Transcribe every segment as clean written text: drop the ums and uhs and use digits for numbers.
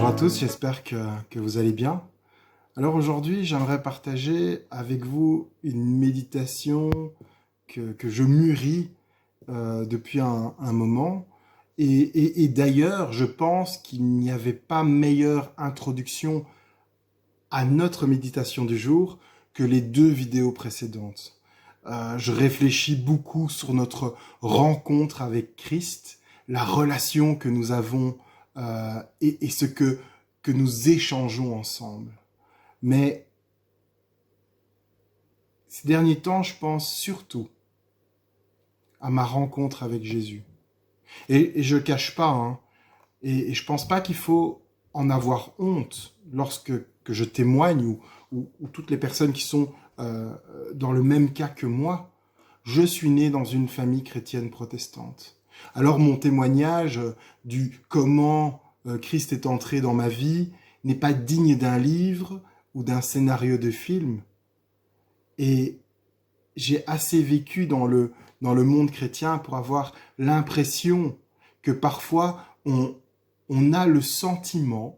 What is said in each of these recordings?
à tous, j'espère que vous allez bien. Alors aujourd'hui, j'aimerais partager avec vous une méditation que je mûris depuis un moment. Et d'ailleurs, je pense qu'il n'y avait pas meilleure introduction à notre méditation du jour que les deux vidéos précédentes. Je réfléchis beaucoup sur notre rencontre avec Christ, la relation que nous avons et ce que nous échangeons ensemble. Mais ces derniers temps, je pense surtout à ma rencontre avec Jésus. Et je ne cache pas, hein, et je pense pas qu'il faut en avoir honte lorsque que je témoigne ou toutes les personnes qui sont dans le même cas que moi. Je suis né dans une famille chrétienne protestante. Alors mon témoignage du comment Christ est entré dans ma vie n'est pas digne d'un livre ou d'un scénario de film. Et j'ai assez vécu dans le monde chrétien pour avoir l'impression que parfois on a le sentiment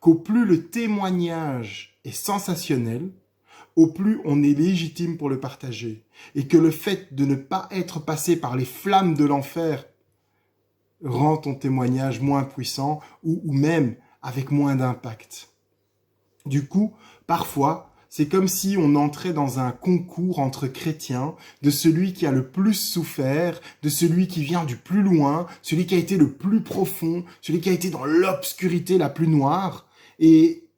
qu'au plus le témoignage est sensationnel, au plus on est légitime pour le partager. Et que le fait de ne pas être passé par les flammes de l'enfer rend ton témoignage moins puissant ou même avec moins d'impact. Du coup, parfois, c'est comme si on entrait dans un concours entre chrétiens de celui qui a le plus souffert, de celui qui vient du plus loin, celui qui a été le plus profond, celui qui a été dans l'obscurité la plus noire. Et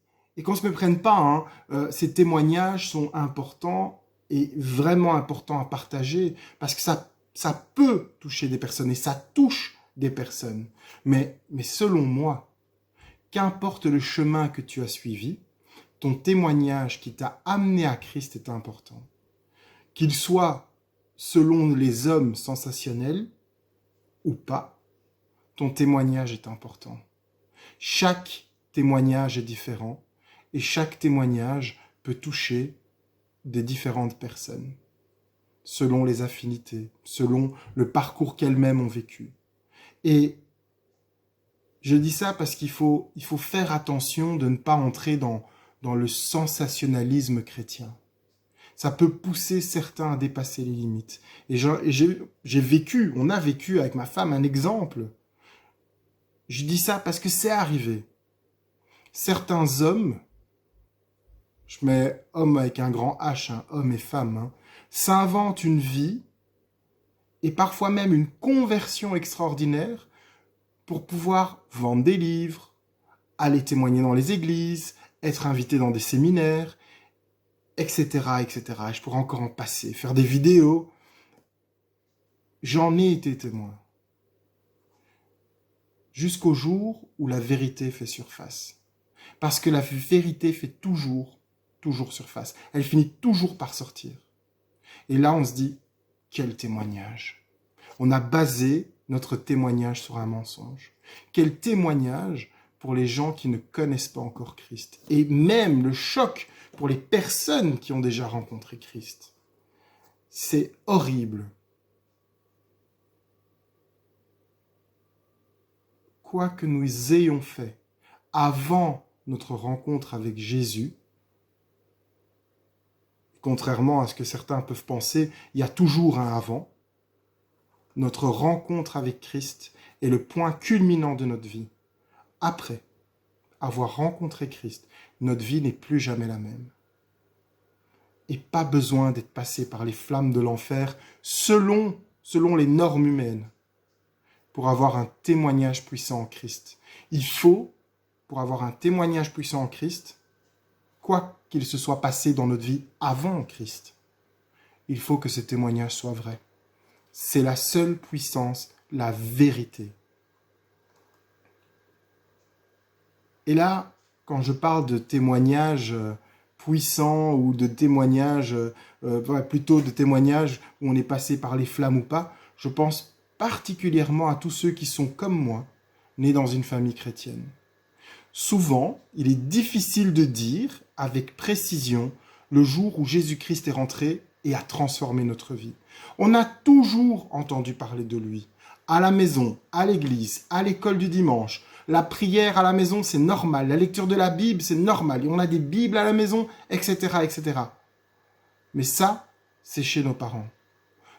qu'on ne se méprenne pas, ces témoignages sont importants et vraiment importants à partager parce que ça peut toucher des personnes et ça touche des personnes. Mais selon moi, qu'importe le chemin que tu as suivi, ton témoignage qui t'a amené à Christ est important. Qu'il soit selon les hommes sensationnels ou pas, ton témoignage est important. Chaque témoignage est différent et chaque témoignage peut toucher des différentes personnes, selon les affinités, selon le parcours qu'elles-mêmes ont vécu. Et je dis ça parce qu'il faut faire attention de ne pas entrer dans le sensationnalisme chrétien. Ça peut pousser certains à dépasser les limites. Et on a vécu avec ma femme un exemple. Je dis ça parce que c'est arrivé. Certains hommes, je mets homme avec un grand H, homme et femme, s'inventent une vie et parfois même une conversion extraordinaire pour pouvoir vendre des livres, aller témoigner dans les églises, être invité dans des séminaires, etc., etc. Et je pourrais encore en passer, faire des vidéos. J'en ai été témoin. Jusqu'au jour où la vérité fait surface. Parce que la vérité fait toujours surface. Elle finit toujours par sortir. Et là, on se dit, quel témoignage. On a basé notre témoignage sur un mensonge. Quel témoignage pour les gens qui ne connaissent pas encore Christ. Et même le choc pour les personnes qui ont déjà rencontré Christ. C'est horrible. Quoi que nous ayons fait avant notre rencontre avec Jésus, contrairement à ce que certains peuvent penser, il y a toujours un avant. Notre rencontre avec Christ est le point culminant de notre vie. Après avoir rencontré Christ, notre vie n'est plus jamais la même. Et pas besoin d'être passé par les flammes de l'enfer selon les normes humaines pour avoir un témoignage puissant en Christ. Il faut, pour avoir un témoignage puissant en Christ, quoi qu'il se soit passé dans notre vie avant Christ, il faut que ce témoignage soit vrai. C'est la seule puissance, la vérité. Et là, quand je parle de témoignages puissants ou de témoignages, plutôt de témoignages où on est passé par les flammes ou pas, je pense particulièrement à tous ceux qui sont comme moi, nés dans une famille chrétienne. Souvent, il est difficile de dire avec précision le jour où Jésus-Christ est rentré et a transformé notre vie. On a toujours entendu parler de lui, à la maison, à l'église, à l'école du dimanche, La prière à la maison, c'est normal. La lecture de la Bible, c'est normal. Et on a des Bibles à la maison, etc., etc. Mais ça, c'est chez nos parents.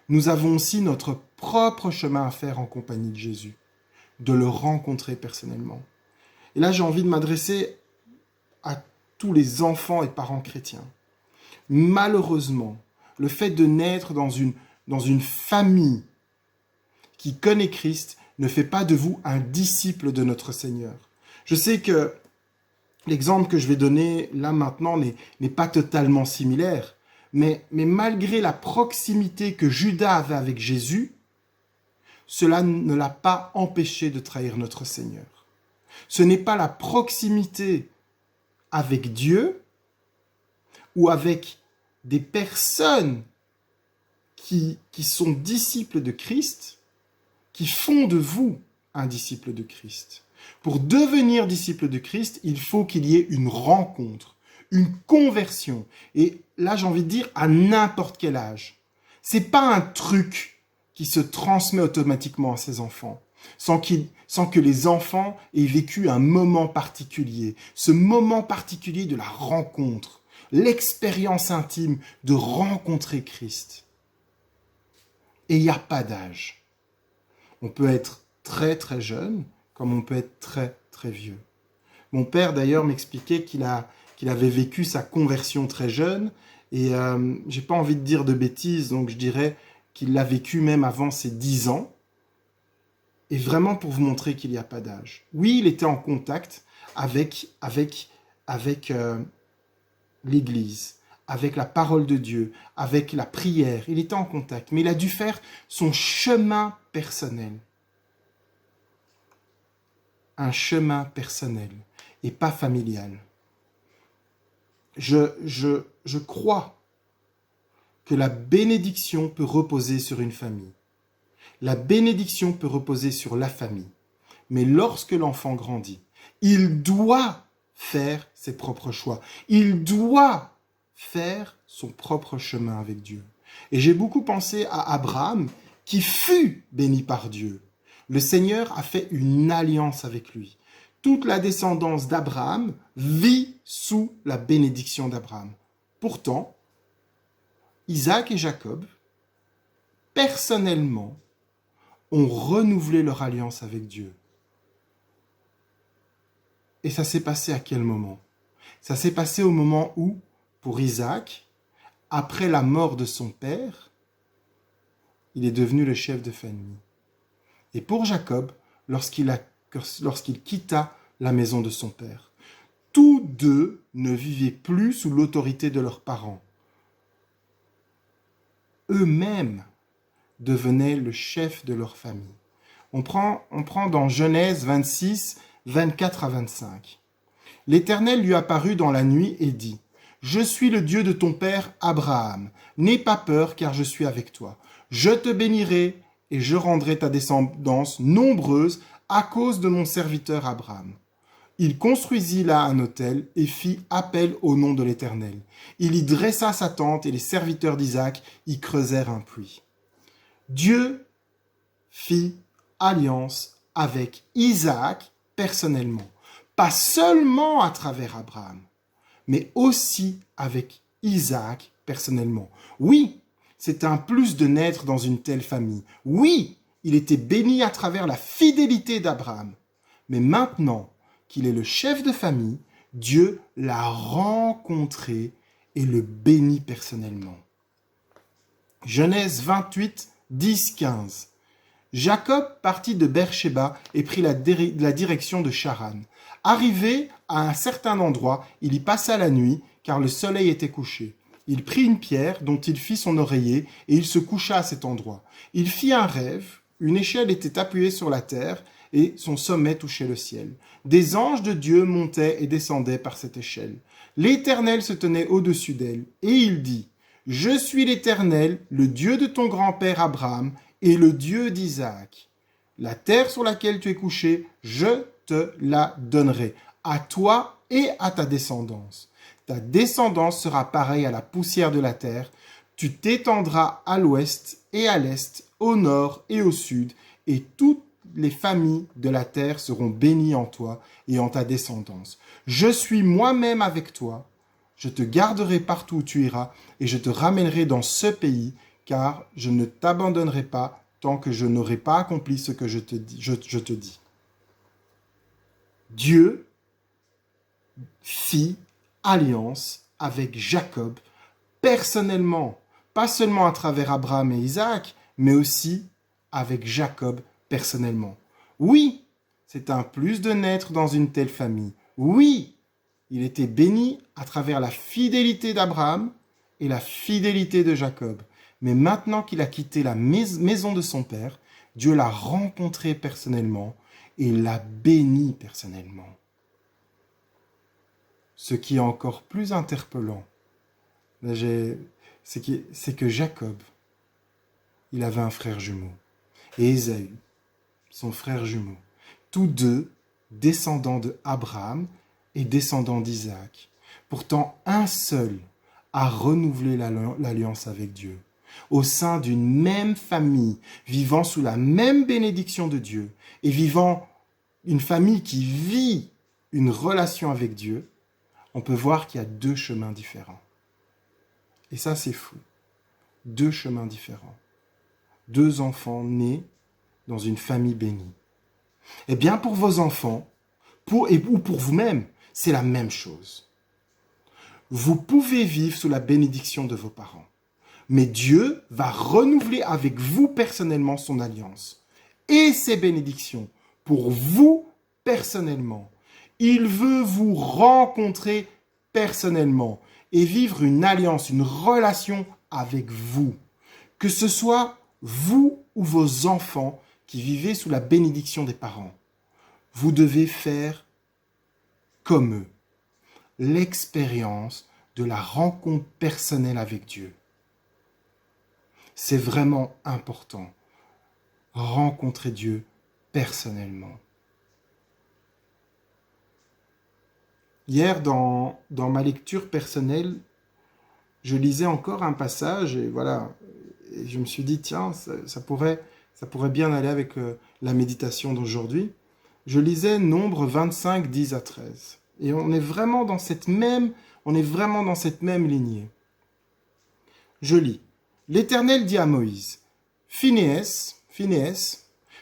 Nous avons aussi notre propre chemin à faire en compagnie de Jésus, de le rencontrer personnellement. Et là, j'ai envie de m'adresser à tous les enfants et parents chrétiens. Malheureusement, le fait de naître dans une famille qui connaît Christ ne fait pas de vous un disciple de notre Seigneur. Je sais que l'exemple que je vais donner là maintenant n'est pas totalement similaire, mais malgré la proximité que Judas avait avec Jésus, cela ne l'a pas empêché de trahir notre Seigneur. Ce n'est pas la proximité avec Dieu ou avec des personnes qui sont disciples de Christ qui font de vous un disciple de Christ. Pour devenir disciple de Christ, il faut qu'il y ait une rencontre, une conversion. Et là, j'ai envie de dire à n'importe quel âge. C'est pas un truc qui se transmet automatiquement à ses enfants, sans que les enfants aient vécu un moment particulier. Ce moment particulier de la rencontre, l'expérience intime de rencontrer Christ. Et il n'y a pas d'âge. On peut être très très jeune, comme on peut être très très vieux. Mon père d'ailleurs m'expliquait qu'il avait vécu sa conversion très jeune, et j'ai pas envie de dire de bêtises, donc je dirais qu'il l'a vécu même avant ses 10 ans, et vraiment pour vous montrer qu'il n'y a pas d'âge. Oui, il était en contact avec l'Église, avec la parole de Dieu, avec la prière, il était en contact, mais il a dû faire son chemin personnel. Un chemin personnel et pas familial. Je crois que la bénédiction peut reposer sur une famille. La bénédiction peut reposer sur la famille. Mais lorsque l'enfant grandit, il doit faire ses propres choix. Il doit faire son propre chemin avec Dieu. Et j'ai beaucoup pensé à Abraham qui fut béni par Dieu. Le Seigneur a fait une alliance avec lui. Toute la descendance d'Abraham vit sous la bénédiction d'Abraham. Pourtant, Isaac et Jacob, personnellement, ont renouvelé leur alliance avec Dieu. Et ça s'est passé à quel moment? Ça s'est passé au moment où, pour Isaac, après la mort de son père, il est devenu le chef de famille. Et pour Jacob, lorsqu'il quitta la maison de son père, tous deux ne vivaient plus sous l'autorité de leurs parents. Eux-mêmes devenaient le chef de leur famille. On prend dans Genèse 26, 24 à 25. L'Éternel lui apparut dans la nuit et dit : Je suis le Dieu de ton père Abraham. N'aie pas peur, car je suis avec toi. Je te bénirai et je rendrai ta descendance nombreuse à cause de mon serviteur Abraham. Il construisit là un autel et fit appel au nom de l'Éternel. Il y dressa sa tente et les serviteurs d'Isaac y creusèrent un puits. Dieu fit alliance avec Isaac personnellement, pas seulement à travers Abraham, mais aussi avec Isaac personnellement. Oui, c'est un plus de naître dans une telle famille. Oui, il était béni à travers la fidélité d'Abraham. Mais maintenant qu'il est le chef de famille, Dieu l'a rencontré et le bénit personnellement. Genèse 28, 10, 15. Jacob partit de Beer-Shéba et prit la direction de Charan. Arrivé à un certain endroit, il y passa la nuit, car le soleil était couché. Il prit une pierre dont il fit son oreiller et il se coucha à cet endroit. Il fit un rêve, une échelle était appuyée sur la terre et son sommet touchait le ciel. Des anges de Dieu montaient et descendaient par cette échelle. L'Éternel se tenait au-dessus d'elle et il dit : Je suis l'Éternel, le Dieu de ton grand-père Abraham et le Dieu d'Isaac. La terre sur laquelle tu es couché, je te la donnerai, à toi et à ta descendance. Ta descendance sera pareille à la poussière de la terre. Tu t'étendras à l'ouest et à l'est, au nord et au sud, et toute les familles de la terre seront bénies en toi et en ta descendance. Je suis moi-même avec toi. Je te garderai partout où tu iras et je te ramènerai dans ce pays, car je ne t'abandonnerai pas tant que je n'aurai pas accompli ce que je te dis. Dieu fit alliance avec Jacob personnellement, pas seulement à travers Abraham et Isaac, mais aussi avec Jacob personnellement. Oui, c'est un plus de naître dans une telle famille. Oui, il était béni à travers la fidélité d'Abraham et la fidélité de Jacob. Mais maintenant qu'il a quitté la maison de son père, Dieu l'a rencontré personnellement et l'a béni personnellement. Ce qui est encore plus interpellant, c'est que Jacob, il avait un frère jumeau. Et Ésaü, son frère jumeau. Tous deux descendants de Abraham et descendants d'Isaac. Pourtant, un seul a renouvelé l'alliance avec Dieu. Au sein d'une même famille, vivant sous la même bénédiction de Dieu et vivant une famille qui vit une relation avec Dieu, on peut voir qu'il y a deux chemins différents. Et ça, c'est fou. Deux chemins différents. Deux enfants nés dans une famille bénie. Eh bien, pour vos enfants, ou pour vous-même, c'est la même chose. Vous pouvez vivre sous la bénédiction de vos parents. Mais Dieu va renouveler avec vous personnellement son alliance et ses bénédictions pour vous personnellement. Il veut vous rencontrer personnellement et vivre une alliance, une relation avec vous. Que ce soit vous ou vos enfants qui vivez sous la bénédiction des parents, vous devez faire comme eux. L'expérience de la rencontre personnelle avec Dieu. C'est vraiment important. Rencontrer Dieu personnellement. Hier, dans ma lecture personnelle, je lisais encore un passage et voilà, et je me suis dit, tiens, ça pourrait bien aller avec la méditation d'aujourd'hui. Je lisais Nombre 25, 10 à 13. Et on est vraiment dans cette même lignée. Je lis. L'Éternel dit à Moïse, Phinéas,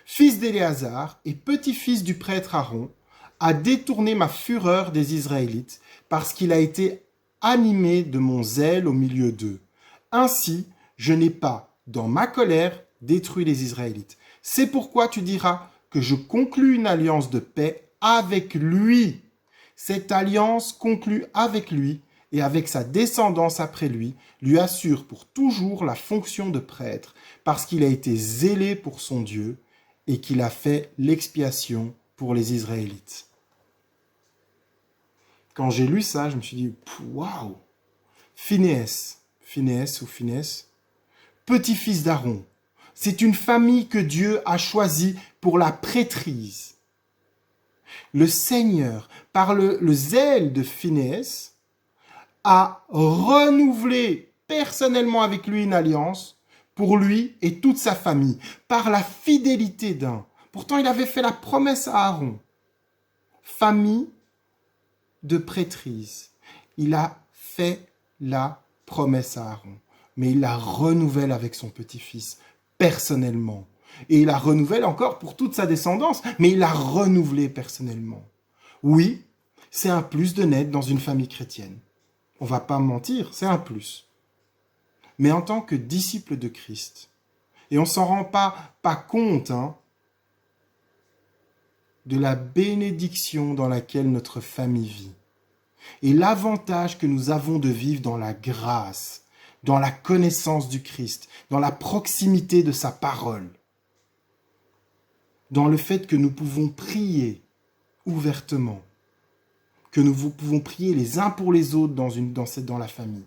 fils d'Éléazar et petit-fils du prêtre Aaron, a détourné ma fureur des Israélites parce qu'il a été animé de mon zèle au milieu d'eux. Ainsi, je n'ai pas, dans ma colère, détruit les Israélites. C'est pourquoi tu diras que je conclus une alliance de paix avec lui. Cette alliance conclue avec lui et avec sa descendance après lui, lui assure pour toujours la fonction de prêtre, parce qu'il a été zélé pour son Dieu et qu'il a fait l'expiation pour les Israélites. Quand j'ai lu ça, je me suis dit, waouh! Phinéas, petit-fils d'Aaron, c'est une famille que Dieu a choisie pour la prêtrise. Le Seigneur, par le zèle de Phinéas, a renouvelé personnellement avec lui une alliance pour lui et toute sa famille, par la fidélité d'un. Pourtant, il avait fait la promesse à Aaron. Famille de prêtrise. Il a fait la promesse à Aaron, mais il la renouvelle avec son petit-fils, personnellement. Et il la renouvelle encore pour toute sa descendance, mais il l'a renouvelé personnellement. Oui, c'est un plus de naître dans une famille chrétienne. On va pas mentir, c'est un plus. Mais en tant que disciple de Christ, et on s'en rend pas compte, de la bénédiction dans laquelle notre famille vit. Et l'avantage que nous avons de vivre dans la grâce, dans la connaissance du Christ, dans la proximité de sa parole, dans le fait que nous pouvons prier ouvertement, que nous pouvons prier les uns pour les autres dans la famille.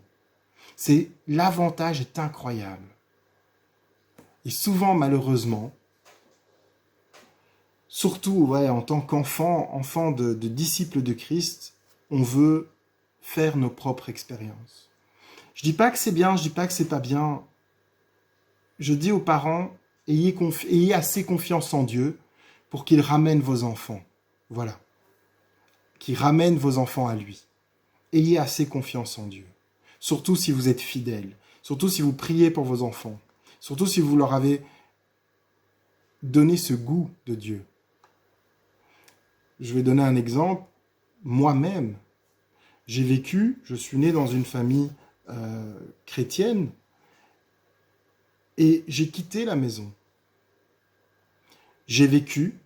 L'avantage est incroyable. Et souvent, malheureusement, surtout en tant enfant de disciples de Christ, on veut faire nos propres expériences. Je dis pas que c'est bien, je dis pas que c'est pas bien. Je dis aux parents, ayez assez confiance en Dieu pour qu'il ramène vos enfants. Voilà. Qu'il ramène vos enfants à lui. Ayez assez confiance en Dieu. Surtout si vous êtes fidèles. Surtout si vous priez pour vos enfants. Surtout si vous leur avez donné ce goût de Dieu. Je vais donner un exemple. Moi-même, je suis né dans une famille chrétienne et j'ai quitté la maison. J'ai vécu,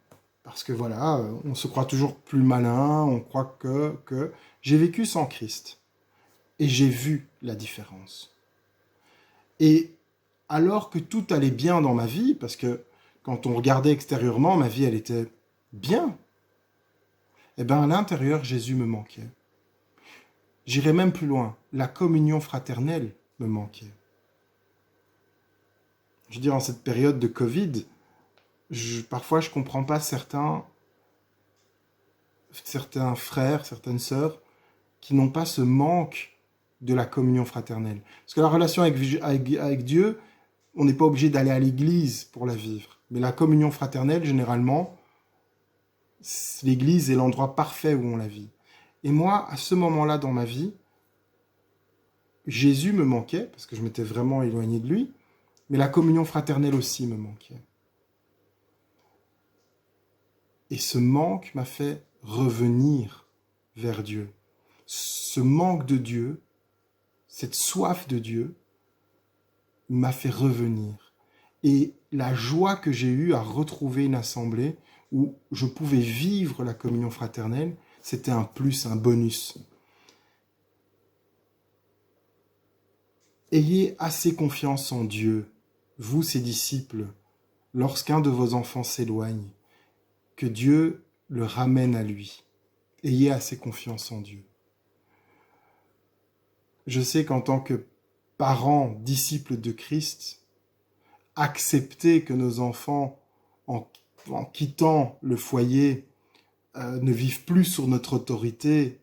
parce que voilà, on se croit toujours plus malin, on croit que... J'ai vécu sans Christ et j'ai vu la différence. Et alors que tout allait bien dans ma vie, parce que quand on regardait extérieurement, ma vie, elle était bien, eh bien à l'intérieur, Jésus me manquait. J'irais même plus loin, la communion fraternelle me manquait. Je veux dire, en cette période de Covid, parfois je ne comprends pas certains frères, certaines sœurs, qui n'ont pas ce manque de la communion fraternelle. Parce que la relation avec Dieu, on n'est pas obligé d'aller à l'église pour la vivre. Mais la communion fraternelle, généralement, l'église est l'endroit parfait où on la vit. Et moi, à ce moment-là dans ma vie, Jésus me manquait, parce que je m'étais vraiment éloigné de lui, mais la communion fraternelle aussi me manquait. Et ce manque m'a fait revenir vers Dieu. Ce manque de Dieu, cette soif de Dieu, m'a fait revenir. Et la joie que j'ai eue à retrouver une assemblée où je pouvais vivre la communion fraternelle, c'était un plus, un bonus. Ayez assez confiance en Dieu, vous ses disciples, lorsqu'un de vos enfants s'éloigne, que Dieu le ramène à lui. Ayez assez confiance en Dieu. Je sais qu'en tant que parents, disciples de Christ, accepter que nos enfants, en quittant le foyer, ne vivent plus sous notre autorité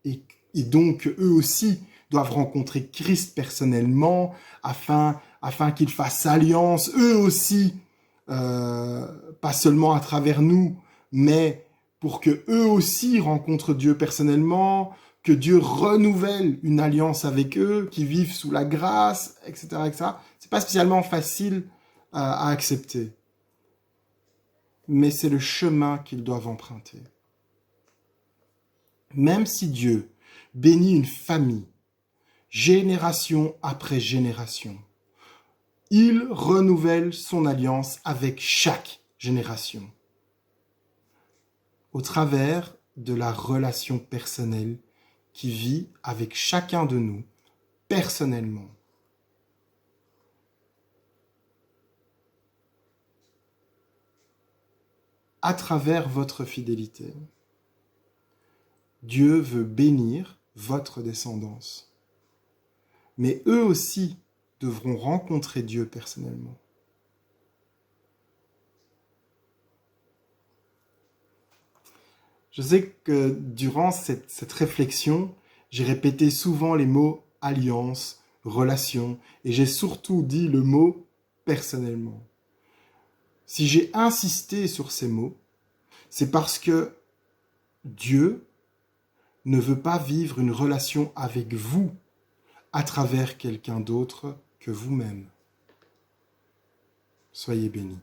et donc eux aussi doivent rencontrer Christ personnellement afin qu'ils fassent alliance, eux aussi, pas seulement à travers nous, mais pour que eux aussi rencontrent Dieu personnellement, que Dieu renouvelle une alliance avec eux, qui vivent sous la grâce, etc., etc. C'est pas spécialement facile à accepter, mais c'est le chemin qu'ils doivent emprunter. Même si Dieu bénit une famille, génération après génération, il renouvelle son alliance avec chaque génération, au travers de la relation personnelle qui vit avec chacun de nous, personnellement. À travers votre fidélité, Dieu veut bénir votre descendance. Mais eux aussi devront rencontrer Dieu personnellement. Je sais que durant cette réflexion, j'ai répété souvent les mots alliance, relation, et j'ai surtout dit le mot personnellement. Si j'ai insisté sur ces mots, c'est parce que Dieu ne veut pas vivre une relation avec vous à travers quelqu'un d'autre que vous-même. Soyez bénis.